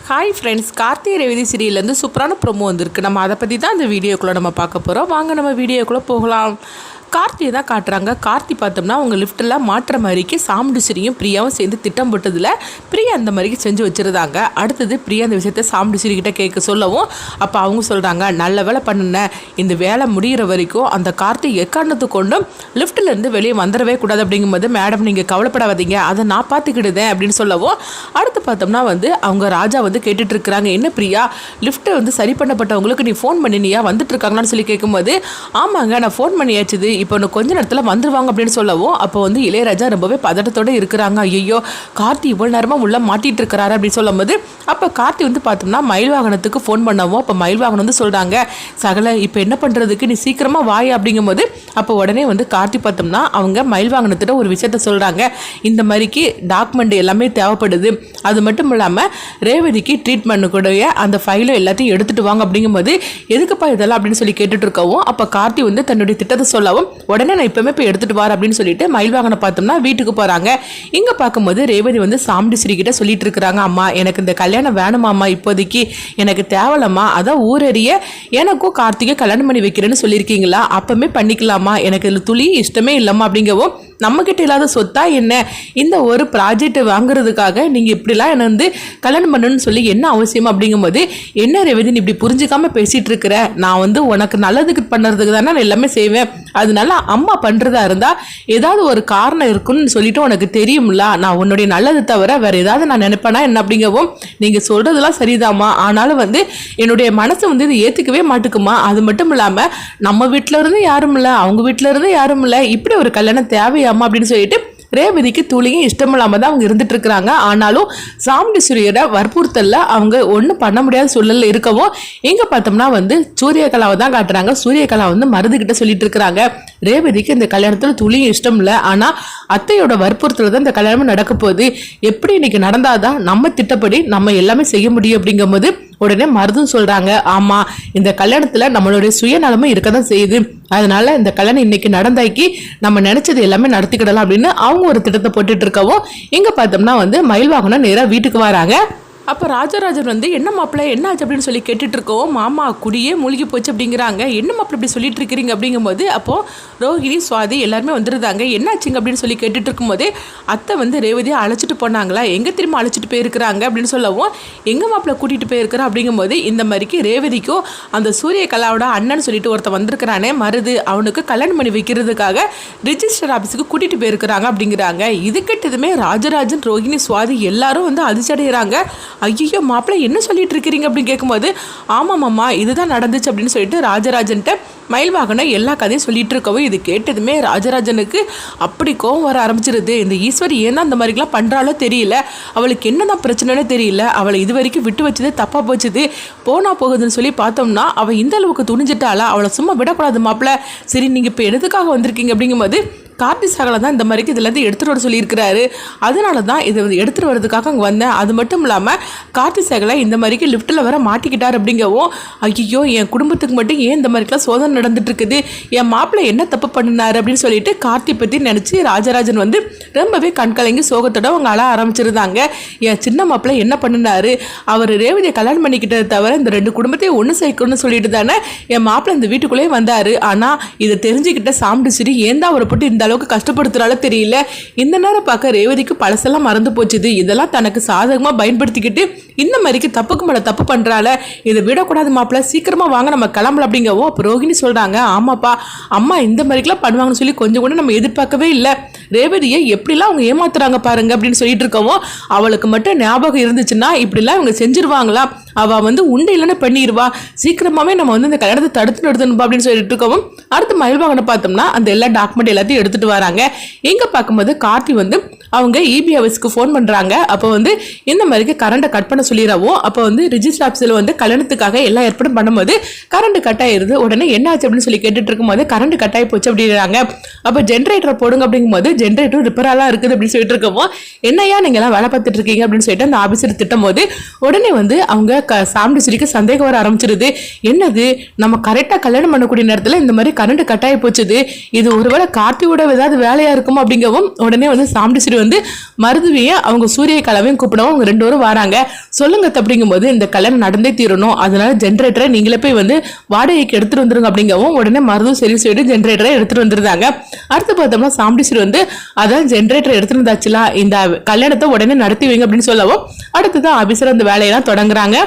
Hi friends, Karthigai Revathi சீரியல்லேருந்து சூப்பரான promo வந்திருக்கு. நம்ம அதை பற்றி தான் இந்த வீடியோக்குள்ளே நம்ம பார்க்க போகிறோம். வாங்க நம்ம வீடியோக்குள்ளே போகலாம். கார்த்தியை தான் காட்டுறாங்க. கார்த்தி பார்த்தோம்னா அவங்க லிஃப்ட்டில் மாற்ற மாதிரிக்கு சாமுண்டிஸ்வரியும் பிரியாவும் சேர்ந்து திட்டம் போட்டதில் பிரியா அந்த மாதிரிக்கு செஞ்சு வச்சுருந்தாங்க. அடுத்தது பிரியா அந்த விஷயத்த சாமுண்டிஸ்வரிக்கிட்ட கேட்க சொல்லவும் அப்போ அவங்க சொல்கிறாங்க, நல்ல வேலை பண்ணுனேன், இந்த வேலை முடிகிற வரைக்கும் அந்த கார்த்தி எக்காரணத்து கொண்டும் லிஃப்ட்டிலேருந்து வெளியே வந்துடவே கூடாது அப்படிங்கும்போது, மேடம் நீங்கள் கவலைப்படாதீங்க, அதை நான் பார்த்துக்கிடுதேன் அப்படின்னு சொல்லவும் அடுத்து பார்த்தோம்னா அவங்க ராஜா கேட்டுட்ருக்குறாங்க, என்ன பிரியா லிஃப்ட்டை சரி பண்ணப்பட்டவங்களுக்கு நீ ஃபோன் பண்ணினியா, வந்துட்டுருக்காங்களான்னு சொல்லி கேட்கும்போது, ஆமாங்க நான் ஃபோன் பண்ணியாச்சுது, இப்போ இன்னும் கொஞ்ச நேரத்தில் வந்துடுவாங்க அப்படின்னு சொல்லவும் அப்போ இளையராஜா ரொம்பவே பதட்டத்தோடு இருக்கிறாங்க. ஐயோ கார்த்தி இவ்வளோ நேரமாக உள்ள மாட்டிகிட்டு இருக்கிறாரு அப்படின்னு சொல்லும்போது அப்போ கார்த்தி பார்த்தோம்னா மயில் வாகனத்துக்கு ஃபோன் பண்ணவும் அப்போ மயில் வாகனம் சொல்கிறாங்க, சகல இப்போ என்ன பண்ணுறதுக்கு, நீ சீக்கிரமாக வாய் அப்படிங்கும்போது அப்போ உடனே கார்த்தி பார்த்தோம்னா அவங்க மயில் வாகனத்திட்ட ஒரு விஷயத்த சொல்கிறாங்க, இந்த மாதிரிக்கு டாக்குமெண்ட் எல்லாமே தேவைப்படுது, அது மட்டும் இல்லாமல் ரேவதிக்கு ட்ரீட்மெண்ட் கூடவே அந்த ஃபைலும் எல்லாத்தையும் எடுத்துகிட்டு வாங்க அப்படிங்கும்போது, எதுக்குப்பா இதெல்லாம் அப்படின்னு சொல்லி கேட்டுட்டு இருக்கவும் அப்போ கார்த்தி தன்னுடைய திட்டத்தை சொல்லவும் உடனே நான் இப்பவுமே போய் எடுத்துட்டு வர அப்படின்னு சொல்லிட்டு மயில் வாகனம் பார்த்தோம்னா வீட்டுக்கு போறாங்க. இங்க பார்க்கும்போது ரேவதி சாமுண்டிஸ்வரி கிட்ட சொல்லிட்டு இருக்கிறாங்க, அம்மா எனக்கு இந்த கல்யாணம் வேணுமாம்மா, இப்போதைக்கு எனக்கு தேவலம்மா, அதான் ஊரறிய எனக்கும் கார்த்திகை கல்யாணம் பண்ணி வைக்கிறேன்னு சொல்லியிருக்கீங்களா, அப்பவுமே பண்ணிக்கலாமா, எனக்கு இதுல துளி இஷ்டமே இல்லம்மா அப்படிங்கவும், நம்ம கிட்ட இல்லாத சொத்தா என்ன, இந்த ஒரு ப்ராஜெக்ட் வாங்குறதுக்காக நீங்க இப்படிலாம் என்ன கல்யாணம் பண்ணணும்னு சொல்லி என்ன அவசியம் அப்படிங்கும்போது, என்ன ரேவதி நீ இப்படி புரிஞ்சுக்காம பேசிட்டு இருக்கிற, நான் உனக்கு நல்லதுக்கு பண்ணுறதுக்கு தானே நான் எல்லாமே செய்வேன், அதனால அம்மா பண்றதா இருந்தா ஏதாவது ஒரு காரணம் இருக்குன்னு சொல்லிட்டு உனக்கு தெரியும்ல, நான் உன்னுடைய நல்லது தவிர வேற ஏதாவது நான் நினைப்பேனா என்ன அப்படிங்கவும், நீங்க சொல்றதெல்லாம் சரிதாம்மா, ஆனாலும் என்னுடைய மனசு இதை ஏத்துக்கவே மாட்டுக்குமா, அது மட்டும் இல்லாம நம்ம வீட்டுல இருந்து யாரும் இல்லை, அவங்க வீட்டுல இருந்து யாரும் இல்லை, இப்படி ஒரு கல்யாணம் தேவையாமா அப்படின்னு சொல்லிட்டு ரேவதிக்கு துளியும் இஷ்டம் இல்லாம தான் அவங்க இருந்துட்டு இருக்கிறாங்க. ஆனாலும் சாமுண்டிஸ்வரியோட வற்புறுத்தல்ல அவங்க ஒன்றும் பண்ண முடியாத சூழல்ல இருக்கவும் எங்க பார்த்தோம்னா சூரியகலாவை தான் காட்டுறாங்க. சூரியகலா மருதுகிட்ட சொல்லிட்டு இருக்கிறாங்க, ரேவதிக்கு இந்த கல்யாணத்துல துளியும் இஷ்டம் இல்லை, ஆனா அத்தையோட வற்புறுத்தல தான் இந்த கல்யாணம் நடக்க போகுது, எப்படி இன்னைக்கு நடந்தாதான் நம்ம திட்டப்படி நம்ம எல்லாமே செய்ய முடியும் அப்படிங்கும்போது உடனே மருதும் சொல்றாங்க, ஆமா இந்த கல்யாணத்துல நம்மளுடைய சுயநலமும் இருக்கதான் செய்யுது, அதனால இந்த கல்யாணம் இன்னைக்கு நடந்தாக்கி நம்ம நினைச்சது எல்லாமே நடத்திக்கிடலாம் அப்படின்னு அவங்க ஒரு திட்டத்தை போட்டுட்டு இருக்கவும் இங்க பார்த்தோம்னா மயில் வாகனம் நேரா வீட்டுக்கு வராங்க. அப்போ ராஜராஜன் என்ன மாப்பிள்ளை என்ன ஆச்சு அப்படின்னு சொல்லி கேட்டுட்டு இருக்கோம், மாமா குடியே மூழ்கி போச்சு அப்படிங்கிறாங்க, என்ன மாப்பிள்ளை இப்படி சொல்லிட்டு இருக்கிறீங்க அப்படிங்கும்போது அப்போது ரோஹிணி சுவாதி எல்லாருமே வந்துருந்தாங்க, என்னாச்சுங்க அப்படின்னு சொல்லி கேட்டுட்டு இருக்கும்போதே அத்தை ரேவதியை அழைச்சிட்டு போனாங்களா, எங்கே திரும்ப அழைச்சிட்டு போயிருக்கிறாங்க அப்படின்னு சொல்லவும், எங்கள் மாப்பிள்ளை கூட்டிகிட்டு போயிருக்கிறா அப்படிங்கும்போது, இந்த மாதிரிக்கு ரேவதிக்கும் அந்த சூரியகலாவோட அண்ணன் சொல்லிட்டு ஒருத்தர் வந்திருக்கிறானே மருது, அவனுக்கு கல்யாணம் பண்ணி வைக்கிறதுக்காக ரிஜிஸ்டர் ஆஃபீஸுக்கு கூட்டிகிட்டு போயிருக்கிறாங்க அப்படிங்கிறாங்க. இது கிட்டதுமே ராஜராஜன் ரோஹிணி சுவாதி எல்லாரும் அதிர்ச்சி அடைகிறாங்க. ஐயோ மாப்பிள்ளை என்ன சொல்லிட்டு இருக்கிறீங்க அப்படின்னு கேட்கும்போது, ஆமாம்மா இதுதான் நடந்துச்சு அப்படின்னு சொல்லிட்டு ராஜராஜன்ட்ட மயில் வாகனம் எல்லா கதையும் சொல்லிட்டு இருக்கவும் இது கேட்டதுமே ராஜராஜனுக்கு அப்படி கோவம் வர ஆரம்பிச்சிருது. இந்த ஈஸ்வரி ஏன்னா அந்த மாதிரிலாம் பண்ணுறாலோ தெரியல, அவளுக்கு என்னதான் பிரச்சனைன்னு தெரியல, அவளை இது வரைக்கும் விட்டு வச்சதே தப்பாக போச்சுது, போனா போகுதுன்னு சொல்லி பார்த்தோம்னா அவள் இந்த அளவுக்கு துணிஞ்சிட்டாளா, அவளை சும்மா விடக்கூடாது மாப்பிள்ளை, சரி நீங்கள் இப்போ எதுக்காக வந்திருக்கீங்க அப்படிங்கும்போது, கார்த்தி சகலை தான் இந்த மாதிரிக்கு இதுலேருந்து எடுத்துகிட்டு வர சொல்லியிருக்கிறாரு, அதனால தான் இதை எடுத்துகிட்டு வரதுக்காக அங்கே வந்தேன், அது மட்டும் இல்லாமல் கார்த்தி சகலை இந்த மாதிரிக்கு லிஃப்ட்டில் வர மாட்டிக்கிட்டார் அப்படிங்கவும், ஐயோ என் குடும்பத்துக்கு மட்டும் ஏன் இந்த மாதிரிக்கெலாம் சோதனை நடந்துட்டு இருக்குது, என் மாப்பிள்ளை என்ன தப்பு பண்ணினார் அப்படின்னு சொல்லிட்டு கார்த்தி பற்றி நினச்சி ராஜராஜன் ரொம்பவே கண்கலங்கி சோகத்தோட அவங்க அழ ஆரம்பிச்சிருந்தாங்க. என் சின்ன மாப்பிள்ளை என்ன பண்ணினாரு, அவர் ரேவதியை கல்யாணம் பண்ணிக்கிட்டதை தவிர இந்த ரெண்டு குடும்பத்தையும் ஒன்று சேர்க்கணும்னு சொல்லிட்டு தானே என் மாப்பிள்ளை இந்த வீட்டுக்குள்ளேயே வந்தார், ஆனால் இதை தெரிஞ்சுக்கிட்ட சாமுண்டிஸ்வரி ஏன் தான் அவரை போட்டு இந்த அளவுக்கு கஷ்டப்படுத்துறால தெரியல, இந்த நேரம் பார்க்க ரேவதிக்கு பழசெல்லாம் மறந்து போச்சுது, இதெல்லாம் தனக்கு சாதகமா பயன்படுத்திக்கிட்டு இந்த மாதிரிக்கு தப்புக்கு மேல தப்பு பண்றால, இதை விடக்கூடாது மாப்பிள்ள, சீக்கிரமா வாங்க நம்ம கிளம்பலாம் அப்படிங்கவோ அப்போ ரோஹிணி சொல்றாங்க, ஆமாப்பா அம்மா இந்த மாதிரிக்கெல்லாம் பண்ணுவாங்கன்னு சொல்லி கொஞ்சம் கூட நம்ம எதிர்பார்க்கவே இல்லை, ரேவதியை எப்படிலாம் அவங்க ஏமாத்துறாங்க பாருங்க அப்படின்னு சொல்லிட்டு இருக்கவும், அவளுக்கு மட்டும் ஞாபகம் இருந்துச்சுன்னா இப்படிலாம் இவங்க செஞ்சிருவாங்களா, அவள் உண்டு இல்லைன்னு பண்ணிடுவா, சீக்கிரமாவே நம்ம இந்த கல்யாணத்தை தடுத்து நிறுத்தணும் அப்படின்னு சொல்லிட்டு இருக்கவும் அடுத்து மயில் வாகனம் பார்த்தோம்னா அந்த எல்லா டாக்குமெண்ட் எல்லாத்தையும் எடுத்துட்டு வராங்க. எங்க பார்க்கும்போது கார்த்தி அவங்க இபி ஹவுஸ்க்கு ஃபோன் பண்றாங்க. அப்போ இந்த மாதிரிக்கு கரண்டை கட் பண்ண சொல்லிடவும் அப்போ ரிஜிஸ்டர் ஆஃபீஸில் கல்யாணத்துக்காக எல்லா ஏற்பாடும் பண்ணும்போது கரண்ட் கட் ஆயிருது. உடனே என்ன ஆச்சு அப்படின்னு சொல்லி கேட்டுட்டு இருக்கும்போது கரண்ட் கட் ஆகி போச்சு அப்படிங்கிறாங்க. அப்போ ஜென்ரேட்டரை போடுங்க அப்படிங்கும்போது ஜென்ரேட்டர் ரிப்பேரெல்லாம் இருக்குது அப்படின்னு சொல்லிட்டு இருக்கவோ, என்னையா நீங்க எல்லாம் வேலை பார்த்துட்டு இருக்கீங்க அப்படின்னு சொல்லிட்டு அந்த ஆபீசர் திட்டும் போது உடனே வந்து அவங்க சாமுண்டீஸ்வரிக்கு சந்தேகம் வர ஆரம்பிச்சிருது. என்னது, நம்ம கரெக்டா கல்யாணம் பண்ணக்கூடிய நேரத்துல இந்த மாதிரி கரண்ட் கட்டாயி போச்சுது, இது ஒருவேளை கார்த்தியோட ஏதாவது வேலையா இருக்குமோ அப்படிங்கவும் உடனே வந்து சாமுண்டீஸ்வரி வந்து மருதுவையும் அவங்க சூரிய கலவையும் கூப்பிடவும் அவங்க 2 பேரும் வராங்க. சொல்லுங்க அப்படிங்கும் போது இந்த கல்யாணம் நடந்தே தீரணும், அதனால ஜென்ரேட்டரை நீங்களே போய் வந்து வாடகைக்கு எடுத்துட்டு வந்துருங்க அப்படிங்கவும் உடனே மருதும் சரி சொல்லிட்டு ஜென்ரேட்டரை எடுத்துட்டு வந்துருந்தாங்க. அடுத்து பார்த்தோம்னா சாமுண்டீஸ்வரி வந்து அதான் ஜென்ரேட்டர் எடுத்துட்டு வந்தாச்சுல, இந்த கல்யாணத்தை உடனே நடத்தி வைங்க அப்படின்னு சொல்லவும் அடுத்துதான் ஆபீசர் அந்த வேலையெல்லாம் தொடங்குறாங்க.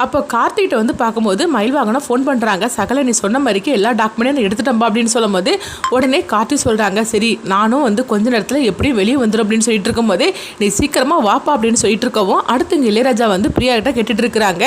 அப்போ கார்த்திகிட்ட வந்து பார்க்கும்போது மயில்வாகனம் ஃபோன் பண்ணுறாங்க. சகல நீ சொன்ன மாதிரிக்கு எல்லா டாக்குமெண்ட்டும் நான் எடுத்துட்டேன்பா அப்படின்னு சொல்லும் போது உடனே கார்த்தி சொல்கிறாங்க, சரி நானும் வந்து கொஞ்ச நேரத்தில் எப்படியும் வெளியே வந்துடும் அப்படின்னு சொல்லிட்டு இருக்கும்போதே நீ சீக்கிரமாக வாப்பா அப்படின்னு சொல்லிட்டு இருக்கவும் அடுத்து இங்கே இளையராஜா வந்து பிரியா கிட்ட கேட்டுட்டு இருக்கிறாங்க.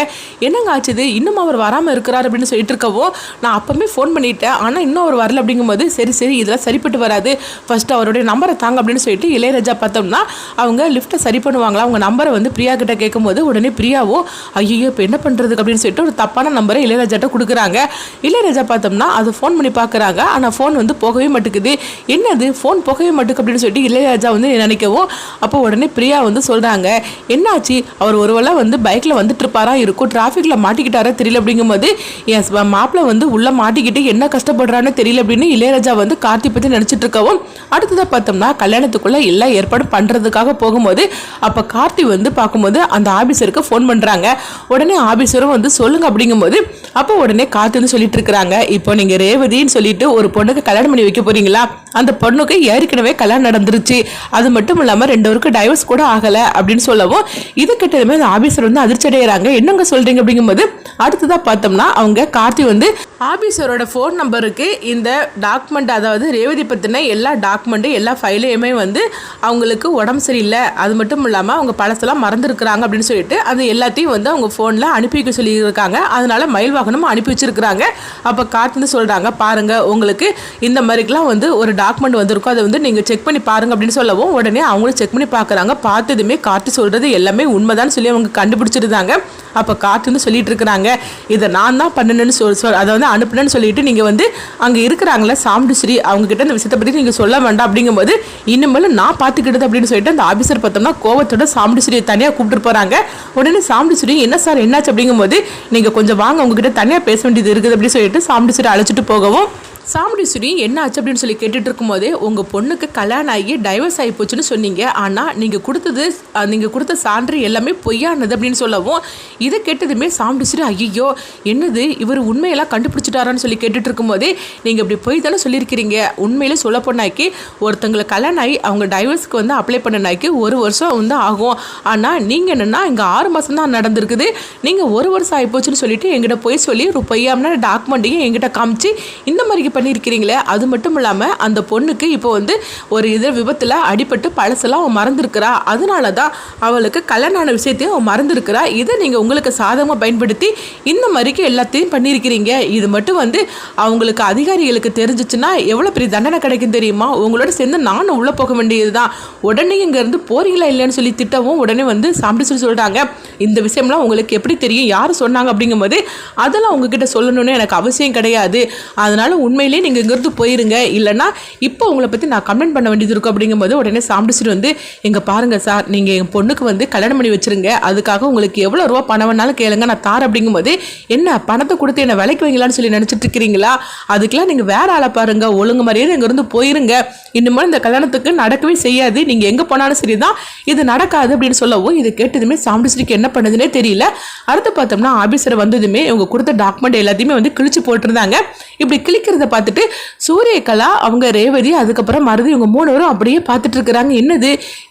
என்னங்க ஆச்சுது, இன்னும் அவர் வராமல் இருக்கிறார் அப்படின்னு சொல்லிட்டு இருக்கவும் நான் அப்பவுமே ஃபோன் பண்ணிட்டேன், ஆனால் இன்னும் அவர் வரல அப்படிங்கும்போது சரி இதெல்லாம் சரிப்பட்டு வராது, ஃபர்ஸ்ட் அவருடைய நம்பரை தாங்க அப்படின்னு சொல்லிட்டு இளையராஜா பார்த்தோம்னா அவங்க லிஃப்ட்டை சரி பண்ணுவாங்களா அவங்க நம்பரை வந்து பிரியா கிட்ட கேட்கும்போது உடனே பிரியாவோ ஐயோ இப்போ என்ன பண்ணுறதுக்கு அப்படின்னு சொல்லிட்டு ஒரு தப்பான நம்பரை இளையராஜாட்ட கொடுக்குறாங்க. இளையராஜா பார்த்தோம்னா அது ஃபோன் பண்ணி பார்க்குறாங்க, ஆனால் ஃபோன் வந்து போகவே மாட்டேங்குது. என்னது ஃபோன் போகவே மாட்டேங்குது அப்படின்னு சொல்லிட்டு இளையராஜா வந்து நினைக்கவும் அப்போ உடனே பிரியா வந்து சொல்கிறாங்க, என்னாச்சு அவர் ஒருவேளை வந்து பைக்கில் வந்துட்டு இருப்பாரா இருக்கும், டிராஃபிக்கில் மாட்டிக்கிட்டாரா தெரியல அப்படிங்கும்போது என் மாப்பிள்ளை வந்து உள்ளே மாட்டிக்கிட்டு என்ன கஷ்டப்படுறான்னு தெரியல அப்படின்னு இளையராஜா வந்து கார்த்தி பற்றி நினச்சிட்டு இருக்கவும் அடுத்ததாக பார்த்தோம்னா கல்யாணத்துக்குள்ளே எல்லா ஏற்பாடும் பண்ணுறதுக்காக போகும்போது அப்போ கார்த்தி வந்து பார்க்கும்போது அந்த ஆபீசருக்கு ஃபோன் பண்ணுறாங்க. உடனே ஆபீசரும் வந்து சொல்லுங்க அப்படிங்கும்போது அப்போ உடனே காத்து வந்து சொல்லிட்டு இருக்கிறாங்க, இப்போ நீங்க ரேவதின்னு சொல்லிட்டு ஒரு பொண்ணுக்கு கல்யாணம் பண்ணி வைக்க போறீங்களா, அந்த பொண்ணுக்கு ஏற்கனவே கல்யாணம் நடந்துருச்சு, அது மட்டும் இல்லாம 2 பேருக்கு டைவர்ஸ் கூட ஆகல அப்படின்னு சொல்லவும் இது கிட்டதுமே அந்த ஆபீசர் வந்து அதிர்ச்சி அடைகிறாங்க. என்னங்க சொல்றீங்க அப்படிங்கும்போது அடுத்ததான் பார்த்தோம்னா அவங்க கார்த்தி வந்து ஆபீசரோட ஃபோன் நம்பருக்கு இந்த டாக்குமெண்ட், அதாவது ரேவதி பற்றின எல்லா டாக்குமெண்ட்டு எல்லா ஃபைலையுமே வந்து அவங்களுக்கு உடம்பு சரியில்லை, அது மட்டும் இல்லாமல் அவங்க பழசெல்லாம் மறந்துருக்குறாங்க அப்படின்னு சொல்லிட்டு அது எல்லாத்தையும் வந்து அவங்க ஃபோனில் அனுப்பி வைக்க சொல்லியிருக்காங்க. அதனால மயில் வாகனம் அனுப்பி வச்சிருக்கிறாங்க. அப்போ கார்த்தின்னு சொல்கிறாங்க, பாருங்க உங்களுக்கு இந்த மாதிரிக்கெலாம் வந்து ஒரு டாக்குமெண்ட் வந்திருக்கும், அதை வந்து நீங்கள் செக் பண்ணி பாருங்க அப்படின்னு சொல்லவும் உடனே அவங்களும் செக் பண்ணி பார்க்குறாங்க. பார்த்ததுமே கார்த்தி சொல்கிறது எல்லாமே உண்மைதான் சொல்லி அவங்க கண்டுபிடிச்சிருந்தாங்க. அப்போ கார்த்தின்னு சொல்லிட்டு இருக்கிறாங்க, இதை நான் தான் பண்ணணுன்னு அதை வந்து அனுப்புனேன்னு சொல்லிட்டு நீங்கள் வந்து அங்கே இருக்கிறாங்களே சாமுண்டீஸ்வரி அவங்க கிட்ட இந்த விஷயத்தை பற்றி நீங்கள் சொல்ல வேண்டாம் அப்படிங்கும்போது இனிமேல் நான் பார்த்துக்கிட்டது அப்படின்னு சொல்லிட்டு அந்த ஆபீசர் பார்த்தோம்னா கோவத்தோட சாமுண்டீஸ்வரியை தனியாக கூப்பிட்டு போகிறாங்க. உடனே சாமுண்டீஸ்வரி என்ன சார் என்னாச்சு அப்படிங்கும்போது நீங்கள் கொஞ்சம் வாங்க உங்ககிட்ட தனியாக பேச வேண்டியது இருக்குது அப்படின்னு சொல்லிட்டு சாமுண்டீஸ்வரி அழைச்சிட்டு போகவும் சாமுண்டீஸ்வரி என்ன ஆச்சு அப்படின்னு சொல்லி கேட்டுட்டு இருக்கும்போதே உங்கள் பொண்ணுக்கு கல்யாணம் ஆகி டைவர்ஸ் ஆகி போச்சுன்னு சொன்னீங்க, ஆனால் நீங்கள் கொடுத்த சான்று எல்லாமே பொய்யானது அப்படின்னு சொல்லவும் இதை கேட்டதுமே சாமுண்டீஸ்வரி ஐயோ என்னது இவர் உண்மையெல்லாம் கண்டுபிடிச்சிட்டாரான்னு சொல்லி கேட்டுட்டு இருக்கும்போதே நீங்கள் இப்படி பொய் தானே சொல்லியிருக்கிறீங்க, உண்மையிலே சொல்ல போனாக்கி ஒருத்தங்களை கல்யாணம் ஆகி அவங்க டைவர்ஸ்க்கு வந்து அப்ளை பண்ணனாக்கி 1 வருஷம் வந்து ஆகும், ஆனால் நீங்கள் என்னென்னா இங்கே 6 மாதம் தான் நடந்திருக்குது, நீங்கள் 1 வருஷம் ஆகி போச்சுன்னு சொல்லிட்டு எங்கிட்ட போய் சொல்லி ஒரு பொய்யாமனா டாக்குமெண்ட்டையும் எங்கிட்ட காமிச்சு இந்த மாதிரி பண்ணியிருக்கிறீங்களே. அது மட்டும் இல்லாமல் அந்த பொண்ணுக்கு இப்போ வந்து ஒரு விபத்தில் அடிபட்டு பழசெல்லாம் அவன் மறந்துருக்கிறா, அதனால தான் அவளுக்கு கல்யாணமான விஷயத்தையும் அவன் மறந்துருக்கிறா, இதை நீங்கள் உங்களுக்கு சாதகமாக பயன்படுத்தி இந்த மாதிரிக்கு எல்லாத்தையும் பண்ணியிருக்கிறீங்க. இது மட்டும் வந்து அவங்களுக்கு அதிகாரிகளுக்கு தெரிஞ்சிச்சுன்னா எவ்வளோ பெரிய தண்டனை கிடைக்கும் தெரியுமா, உங்களோட சேர்ந்து நானும் உள்ளே போக வேண்டியது தான், உடனே இங்கேருந்து போறீங்களா இல்லைன்னு சொல்லி திட்டவும் உடனே வந்து சாமுண்டீஸ்வரி சொல்கிறாங்க, இந்த விஷயம்லாம் உங்களுக்கு எப்படி தெரியும், யார் சொன்னாங்க அப்படிங்கும்போது அதெல்லாம் உங்ககிட்ட சொல்லணும்னு எனக்கு அவசியம் கிடையாது, அதனால உண்மையிலே நீங்கள் இங்கிருந்து போயிருங்க, இல்லைனா இப்போ உங்களை பற்றி நான் கம்ப்ளைண்ட் பண்ண வேண்டியது இருக்கும் அப்படிங்கும்போது உடனே சாமுண்டீஸ்வரி வந்து எங்க பாருங்க சார், நீங்கள் என் பொண்ணுக்கு வந்து கல்யாணம் பண்ணி வச்சிருங்க, அதுக்காக உங்களுக்கு எவ்வளோ ரூபா பணம் வேணாலும் கேளுங்க நான் தார் அப்படிங்கும்போது என்ன பணத்தை கொடுத்து என்ன விலைக்கு வைங்களான்னு சொல்லி நினச்சிட்டு இருக்கிறீங்களா, அதுக்கெல்லாம் நீங்கள் வேற ஆளை பாருங்க, ஒழுங்கு மாதிரியே இங்கிருந்து போயிருங்க, இன்னுமே இந்த கல்யாணத்துக்கு நடக்கவே செய்யாது, நீங்கள் எங்கே போனாலும் சரிதான் இது நடக்காது அப்படின்னு சொல்லவும் இதை கேட்டதுமே சாமுண்டீஸ்வரிக்கு என்ன பண்ணதுன்னே தெரியல. அடுத்து பார்த்தோம்னா ஆபீசர் வந்ததுமே இவங்க கொடுத்த டாக்குமெண்ட் எல்லாத்தையுமே வந்து கிழிச்சு போட்டிருந்தாங்க. இப்படி கிழிக்கிறத பார்த்துட்டு சூரியகலா அவங்க ரேவதி அதுக்கப்புறம் மருதி இவங்க 3 பேரும் அப்படியே பார்த்துட்டு இருக்கிறாங்க.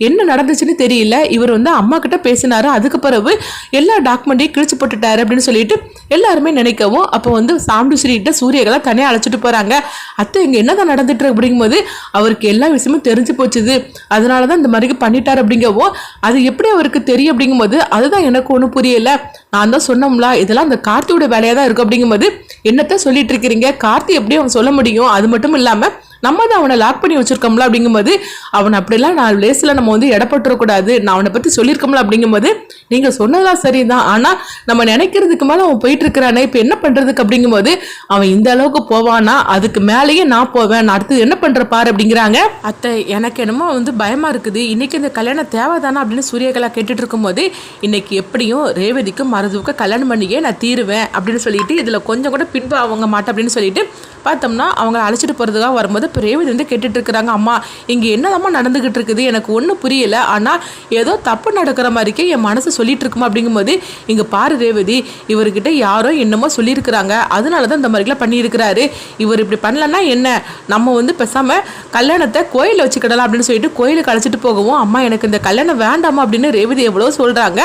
என்ன நடந்துச்சுன்னு தெரியல, இவர் வந்து அம்மா கிட்ட பேசினாரு, அதுக்கு பிறகு எல்லா டாக்குமெண்ட்டையும் கிழிச்சு போட்டுட்டாரு அப்படின்னு சொல்லிட்டு எல்லாருமே நினைக்கவும் அப்போ வந்து சாமுண்டீஸ்வரி கிட்ட சூரியகலா தனியாக அழைச்சிட்டு போறாங்க. அத்தை இங்க என்னதான் நடந்துட்டு அப்படிங்கும்போது அவருக்கு எல்லா விஷயமும் தெரிஞ்சு போச்சுது, அதனாலதான் இந்த மாதிரி பண்ணிட்டாரு அப்படிங்கவும் அது எப்படி அவருக்கு தெரியும் அப்படிங்கும்போது அதுதான் எனக்கு ஒன்றும் புரியல, நான் தான் சொன்னோம்ல இதெல்லாம் அந்த கார்த்தியோட வேலையா தான் இருக்கும் அப்படிங்கும்போது என்னத்தான் சொல்லிட்டு இருக்கிறீங்க, கார்த்தி எப்படி அவன் சொல்ல முடியும், அது மட்டும் இல்லாம நம்ம தான் அவனை லாக் பண்ணி வச்சிருக்கோம்ல அப்படிங்கும்போது அவனை அப்படிலாம் நான் லேஸில் நம்ம வந்து இடப்பட்டுறக்கூடாது, நான் அவனை பற்றி சொல்லியிருக்கோம்ல அப்படிங்கும்போது நீங்கள் சொன்னதெல்லாம் சரிதான், ஆனால் நம்ம நினைக்கிறதுக்கு மேலே அவன் போயிட்டு இருக்கிறானே இப்போ என்ன பண்ணுறதுக்கு அப்படிங்கும்போது அவன் இந்த அளவுக்கு போவானா, அதுக்கு மேலேயே நான் போவேன், நான் அடுத்து என்ன பண்ணுற பாரு அப்படிங்கிறாங்க. அத்தை எனக்கு என்னமோ வந்து பயமாக இருக்குது, இன்னைக்கு இந்த கல்யாணம் தேவைதானா அப்படின்னு சூரியகலா கேட்டுட்டு இருக்கும்போது இன்னைக்கு எப்படியும் ரேவதிக்கும் மருதுவுக்கும் கல்யாணம் பண்ணியே நான் தீருவேன் அப்படின்னு சொல்லிட்டு இதில் கொஞ்சம் கூட பின்பு அவங்க மாட்டேன் அப்படின்னு சொல்லிட்டு பார்த்தோம்னா அவங்கள அழைச்சிட்டு போகிறதுக்காக வரும்போது இப்போ ரேவதி வந்து கேட்டுட்டு இருக்கிறாங்க, அம்மா இங்கே என்னதாம்மா நடந்துகிட்டு இருக்குது, எனக்கு ஒன்றும் புரியல, ஆனால் ஏதோ தப்பு நடக்கிற மாதிரிக்கே என் மனசு சொல்லிட்டு இருக்குமா அப்படிங்கும்போது இங்கே பாரு ரேவதி, இவர்கிட்ட யாரோ என்னமோ சொல்லியிருக்கிறாங்க, அதனால தான் இந்த மாதிரிலாம் பண்ணியிருக்கிறாரு, இவர் இப்படி பண்ணலன்னா என்ன, நம்ம வந்து பேசாமல் கல்யாணத்தை கோயிலில் வச்சுக்கிடலாம் அப்படின்னு சொல்லிட்டு கோயிலுக்கு அழைச்சிட்டு போகவும், அம்மா எனக்கு இந்த கல்யாணம் வேண்டாமா அப்படின்னு ரேவதி எவ்வளோ சொல்கிறாங்க,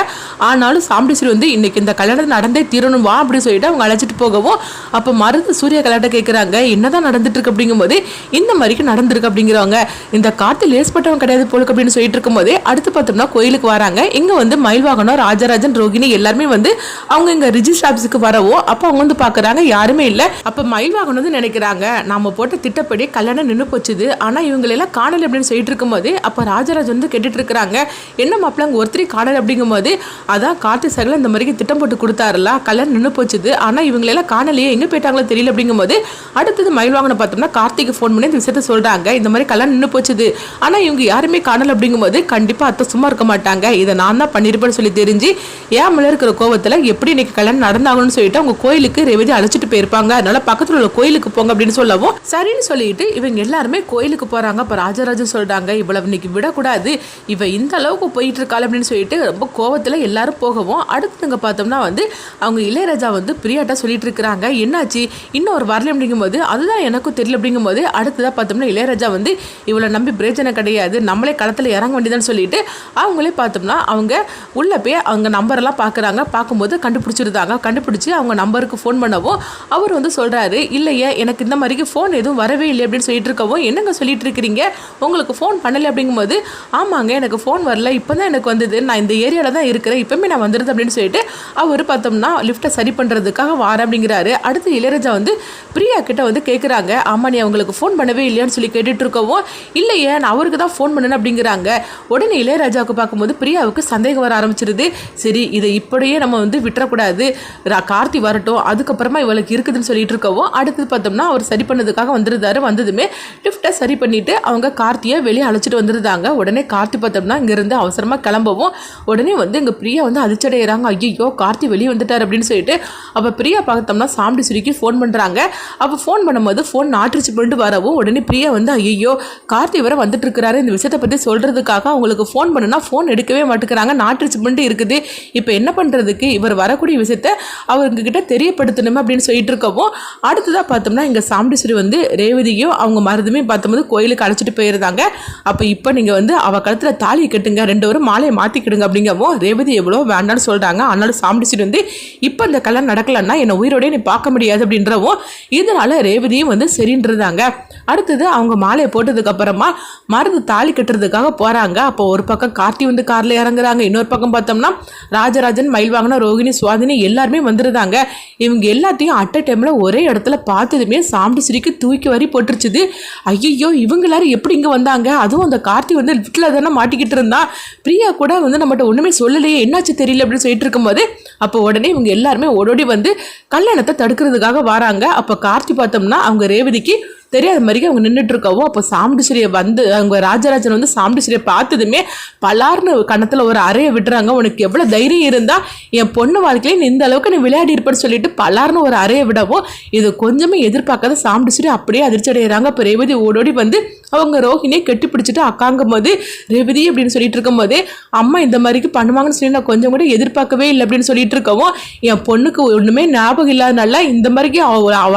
ஆனாலும் சாமுண்டீஸ்வரி வந்து இன்னைக்கு இந்த கல்யாணம் நடந்தே தீரணும் வா அப்படின்னு சொல்லிட்டு அவங்க அழைச்சிட்டு போகவும் அப்போ மருது சூரிய கல்யாணத்தை கேட்குறாங்க, என்னதான் நடந்துட்டு இருக்கு அப்படிங்கும்போது இந்த மாதிரிக்கு நடந்திருக்கு அப்படிங்கிறவங்க, இந்த காத்து லேஸ்பட்டவன் கிடையாது போலுக்கு அப்படின்னு சொல்லிட்டு இருக்கும்போது அடுத்து பார்த்தோம்னா கோயிலுக்கு வராங்க. இங்க வந்து மயில்வாகனம், ராஜராஜன், ரோகிணி எல்லாருமே வந்து அவங்க இங்க ரிஜிஸ்டர் ஆபீஸுக்கு வரவோ அப்போ அவங்க வந்து பாக்குறாங்க யாருமே இல்லை. அப்ப மயில்வாகனம் வந்து நினைக்கிறாங்க நாம போட்ட திட்டப்படி கல்யாணம் நின்று போச்சுது, ஆனா இவங்களெல்லாம் காணல அப்படின்னு சொல்லிட்டு இருக்கும்போது அப்ப ராஜராஜன் வந்து கேட்டுட்டு இருக்கிறாங்க, என்ன மாப்பிள்ள அங்க ஒருத்தரை காணல அப்படிங்கும்போது அதான் கார்த்தி சகல இந்த மாதிரி திட்டம் போட்டு கொடுத்தாருல, கல்யாணம் நின்று போச்சுது, ஆனா இவங்களெல்லாம் காணலையே, எங்க போயிட்டாங்களோ தெரியல அப்படிங்கும்போது அடுத்தது மயில்வாகனம் பார்த்தோம்னா கார்த்திக்கு ஃபோன் பண்ணி இந்த விஷயத்த சொல்றாங்க, இந்த மாதிரி கல்யாணம் நின்று போச்சுது, ஆனா இவங்க யாருமே காணல அப்படிங்கும்போது கண்டிப்பா அத்தை சும்மா இருக்க மாட்டாங்க, இதை நான் தான் பண்ணிருப்பேன்னு சொல்லி தெரிஞ்சு ஏன் மேல இருக்கிற கோவத்துல எப்படி இன்னைக்கு கல்யாணம் நடந்தாங்கன்னு சொல்லிட்டு அவங்க கோயிலுக்கு ரேவதி அழைச்சிட்டு போயிருப்பாங்க, அதனால பக்கத்துல உள்ள கோயிலுக்கு போங்க அப்படின்னு சொல்லவும் சரின்னு சொல்லிட்டு இவங்க எல்லாருமே கோயிலுக்கு போறாங்க. அப்ப ராஜராஜன் சொல்றாங்க, இவ்வளவு இன்னைக்கு விடக்கூடாது, இவ இந்த அளவுக்கு போயிட்டு இருக்காள் அப்படின்னு சொல்லிட்டு ரொம்ப கோவத்துல எல்லாரும் போகவும் அடுத்தவங்க பார்த்தோம்னா வந்து அவங்க இளையராஜா வந்து பிரியாட்டா சொல்லிட்டு இருக்கிறாங்க, என்னாச்சு இன்னும் ஒரு வரல அப்படிங்கும்போது அதுதான் எனக்கும் தெரியல அப்படிங்கும்போது அடுத்ததான் பார்த்தோம்னா இளையராஜா வந்து இவளை நம்பி பிரயோஜனை கிடையாது, நம்மளே களத்தில் இறங்க வேண்டியதான்னு சொல்லிட்டு அவங்களே பார்த்தோம்னா அவங்க உள்ள போய் அவங்க நம்பரெல்லாம் பார்க்குறாங்க, பார்க்கும்போது கண்டுபிடிச்சிருந்தாங்க, கண்டுபிடிச்சி அவங்க நம்பருக்கு ஃபோன் பண்ணவும் அவர் வந்து சொல்கிறாரு, இல்லையே எனக்கு இந்த மாதிரிக்கு ஃபோன் எதுவும் வரவே இல்லை அப்படின்னு சொல்லிட்டு இருக்கவும், என்னங்க சொல்லிட்டு இருக்கிறீங்க, உங்களுக்கு ஃபோன் பண்ணலை அப்படிங்கும்போது ஆமாங்க எனக்கு ஃபோன் வரல, இப்போ தான் எனக்கு வந்தது, நான் இந்த ஏரியாவில் தான் இருக்கிறேன், இப்போமே நான் வந்துடுது அப்படின்னு சொல்லிட்டு அவர் பார்த்தோம்னா லிஃப்ட்டை சரி பண்ணுறதுக்காக வாரேன் அப்படிங்கிறாரு. அடுத்து இளையராஜா வந்து பிரியா கிட்ட வந்து கேட்குறாங்க, ஆமா நீ அவங்களுக்கு ஃபோன் பண்ணவே இல்லையான்னு சொல்லி கேட்டுட்டு இருக்கவும், இல்லையே நான் அவருக்கு தான் ஃபோன் பண்ணேன் அப்படிங்கிறாங்க. உடனே இளையராஜாவுக்கு பார்க்கும்போது பிரியாவுக்கு சந்தேகம் வர ஆரம்பிச்சிருது, சரி இதை இப்படியே நம்ம வந்து விட்டுறக்கூடாது, கார்த்தி வரட்டும் அதுக்கப்புறமா இவளுக்கு இருக்குதுன்னு சொல்லிட்டு இருக்கவும் அடுத்தது பார்த்தோம்னா அவர் சரி பண்ணதுக்காக வந்துருந்தாரு. வந்ததுமே லிஃப்ட்டை சரி பண்ணிட்டு அவங்க கார்த்தியை வெளியே அழைச்சிட்டு வந்துருந்தாங்க. உடனே கார்த்தி பார்த்தோம்னா இங்கேருந்து அவசரமாக கிளம்பவும் உடனே வந்து இங்கே பிரியா வந்து அதிர்ச்சடைகிறாங்க, ஐயோ கார்த்தி வெளியே வந்துட்டார் அப்படின்னு சொல்லிட்டு. அப்போ பிரியா பார்த்தோம்னா சாமுண்டீஸ்வரிக்கு ஃபோன் பண்ணுறாங்க. அப்போ ஃபோன் பண்ணும்போது ஃபோன் நாட்டுச்சு பண்ணிட்டு வரவும் உடனே பிரியா வந்து ஐயோ கார்த்தி வர வந்துட்டு இருக்கிறாரு, இந்த விஷயத்தை பற்றி சொல்கிறதுக்காக அவங்களுக்கு ஃபோன் பண்ணுனா ஃபோன் எடுக்கவே மாட்டேங்கிறாங்க, நாட்டுச்சு பண்ணிட்டு இருக்குது, இப்போ என்ன பண்ணுறதுக்கு, இவர் வரக்கூடிய விஷயத்த அவங்கக்கிட்ட தெரியப்படுத்தணுமே அப்படின்னு சொல்லிட்டு இருக்கவும் அடுத்ததாக பார்த்தோம்னா இங்கே சாமுண்டீஸ்வரி வந்து ரேவதியும் அவங்க மருதுமே பார்த்தோம்போது கோயிலுக்கு அழைச்சிட்டு போயிருந்தாங்க. அப்போ இப்போ நீங்கள் வந்து அவள் கழுத்தில் தாலியை கட்டுங்க, ரெண்டு பேரும் மாலையை மாற்றிக்கிடுங்க அப்படிங்கவும் ரேவதி எவ்வளோ வேண்டான்னு சொல்கிறாங்க. ஆனாலும் சாமுண்டீஸ்வரி வந்து இப்போ இந்த கல்யாணம் நடக்கலன்னா என்னை உயிரோடய நீ பார்க்க முடியாது அப்படின்றவும் இதனால ரேவதியும் வந்து சரின்றாங்க. அடுத்தது அவங்க மாலையை போட்டதுக்கு அப்புறமா மருது தாலி கட்டுறதுக்காக போறாங்க. அப்போ ஒரு பக்கம் கார்த்தி வந்து கார்ல இறங்குறாங்க, இன்னொரு பக்கம் பார்த்தோம்னா ராஜராஜன், மயில்வாகனம், ரோகிணி, சுவாதினி எல்லாருமே வந்துருந்தாங்க. இவங்க எல்லாத்தையும் அட் அ டைம்ல ஒரே இடத்துல பார்த்ததுமே சாமுண்டீஸ்வரிக்கு தூக்கி வரி போட்டுருச்சுது. ஐயோ இவங்க எல்லாரும் எப்படி இங்க வந்தாங்க, அதுவும் அந்த கார்த்தி வந்து வீட்டுல தானே மாட்டிக்கிட்டு இருந்தா, பிரியா கூட வந்து நம்மகிட்ட ஒண்ணுமே சொல்லலையே, என்னாச்சு தெரியல அப்படின்னு சொல்லிட்டு இருக்கும்போது அப்போ உடனே இவங்க எல்லாருமே ஓடோடி வந்து கல்யாணத்தை தடுக்கிறதுக்காக வராங்க. அப்போ கார்த்தி பார்த்தோம்னா அவங்க ரேவதிக்கு தெரியாத மாதிரி அவங்க நின்றுட்டு இருக்கவும் அப்போ சாமுண்டீஸ்வரியை வந்து அவங்க ராஜராஜன் வந்து சாமுண்டீஸ்வரியை பார்த்ததுமே பலார்னு கணத்தில் ஒரு அறையை விட்டுறாங்க. உனக்கு எவ்வளோ தைரியம் இருந்தால் என் பொண்ணு வாழ்க்கையில நீ இந்த அளவுக்கு நீ விளையாடி இருப்பேன்னு சொல்லிட்டு பலார்னு ஒரு அறையை விடவும் இது கொஞ்சமே எதிர்பார்க்காத சாமுண்டீஸ்வரி அப்படியே அதிர்ச்சி அடைகிறாங்க. அப்போ ரேவதி ஓடோடி வந்து அவங்க ரோஹிணியை கெட்டி பிடிச்சிட்டு அக்காங்கும் போது ரேவதி அப்படின்னு சொல்லிட்டு இருக்கும் போதே அம்மா இந்த மாதிரிக்கு பண்ணுவாங்கன்னு சொல்லி நான் கொஞ்சம் கூட எதிர்பார்க்கவே இல்லை அப்படின்னு சொல்லிட்டு இருக்கவும் என் பொண்ணுக்கு ஒன்றுமே ஞாபகம் இல்லாதனால இந்த மாதிரிக்கு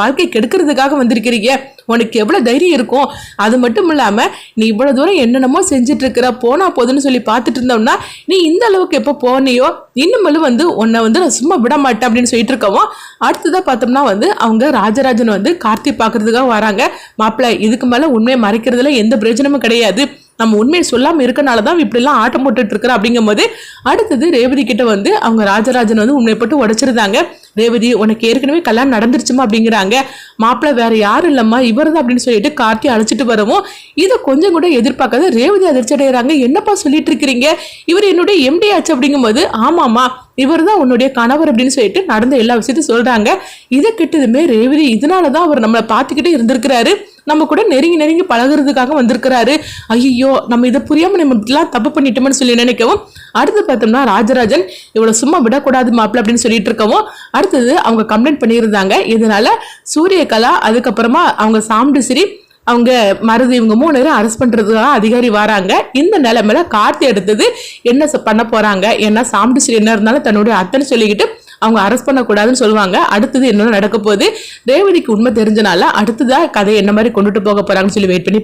வாழ்க்கை கெடுக்கிறதுக்காக வந்திருக்கிறீங்க, உனக்கு எவ்வளோ தைரியம் இருக்கும், அது மட்டும் இல்லாமல் நீ இவ்வளோ தூரம் என்னென்னமோ செஞ்சுட்டு இருக்கிற, போனா போதுன்னு சொல்லி பார்த்துட்டு இருந்தோம்னா நீ இந்த அளவுக்கு எப்போ போனியோ இன்னும் வந்து உன்னை வந்து நான் சும்மா விட மாட்டேன் அப்படின்னு சொல்லிட்டு இருக்கவும் அடுத்ததாக பார்த்தோம்னா வந்து அவங்க ராஜராஜன் வந்து கார்த்தி பார்க்கறதுக்காக வராங்க. மாப்பிள்ளை இதுக்கு மேலே உண்மையை மறைக்கிறதுல எந்த பிரயோஜனமும் கிடையாது, நம்ம உண்மையை சொல்லாமல் இருக்கனால தான் இப்படிலாம் ஆட்டம் போட்டுட்டு இருக்கிற அப்படிங்கும் போது அடுத்தது ரேவதி கிட்ட வந்து அவங்க ராஜராஜன் வந்து உண்மையை போட்டு உடைச்சிருந்தாங்க. ரேவதி உனக்கு ஏற்கனவே கல்யாணம் நடந்துருச்சுமா அப்படிங்கிறாங்க. மாப்பிள்ளை வேற யாரும் இல்லம்மா இவர் தான் அப்படின்னு சொல்லிட்டு கார்த்தி அழைச்சிட்டு வரவும் இதை கொஞ்சம் கூட எதிர்பார்க்காத ரேவதி அதிர்ச்சி அடைகிறாங்க. என்னப்பா சொல்லிட்டு இருக்கிறீங்க, இவர் என்னுடைய எம்டி ஆச்சு அப்படிங்கும்போது ஆமாமா இவர் தான் உன்னுடைய கணவர் அப்படின்னு சொல்லிட்டு நடந்த எல்லா விஷயத்தையும் சொல்றாங்க. இதை கிட்டதுமே ரேவதி இதனாலதான் அவர் நம்மளை பார்த்துக்கிட்டே இருந்திருக்கிறாரு, நம்ம கூட நெருங்கி பழகுறதுக்காக வந்திருக்கிறாரு. ஐயோ நம்ம இதை புரியாம நம்ம இப்படிலாம் தப்பு பண்ணிட்டோம்னு சொல்லி நினைக்கவும் அடுத்து பார்த்தோம்னா ராஜராஜன் இவ்வளவு சும்மா விடக்கூடாது மாப்பிள்ள அப்படின்னு சொல்லிட்டு இருக்கவும் அடுத்தது அவங்க கம்ப்ளைண்ட் பண்ணியிருந்தாங்க. இதனால சூரியகலா அதுக்கப்புறமா அவங்க சாமுண்டீஸ்வரி அவங்க மருது இவங்க 3 பேரும் அரெஸ்ட் பண்றதுக்காக அதிகாரி வராங்க. இந்த நிலைமையில கார்த்தி எடுத்தது என்ன பண்ண போறாங்க, ஏன்னா சாமுண்டீஸ்வரி என்ன இருந்தாலும் தன்னுடைய அத்தனை சொல்லிக்கிட்டு அவங்க அரெஸ்ட் பண்ணக்கூடாதுன்னு சொல்லுவாங்க. அடுத்தது என்ன நடக்க போகுது, ரேவதிக்கு உண்மை தெரிஞ்சனால அடுத்ததா கதை என்ன மாதிரி கொண்டுட்டு போக போறாங்கன்னு சொல்லி வெயிட் பண்ணி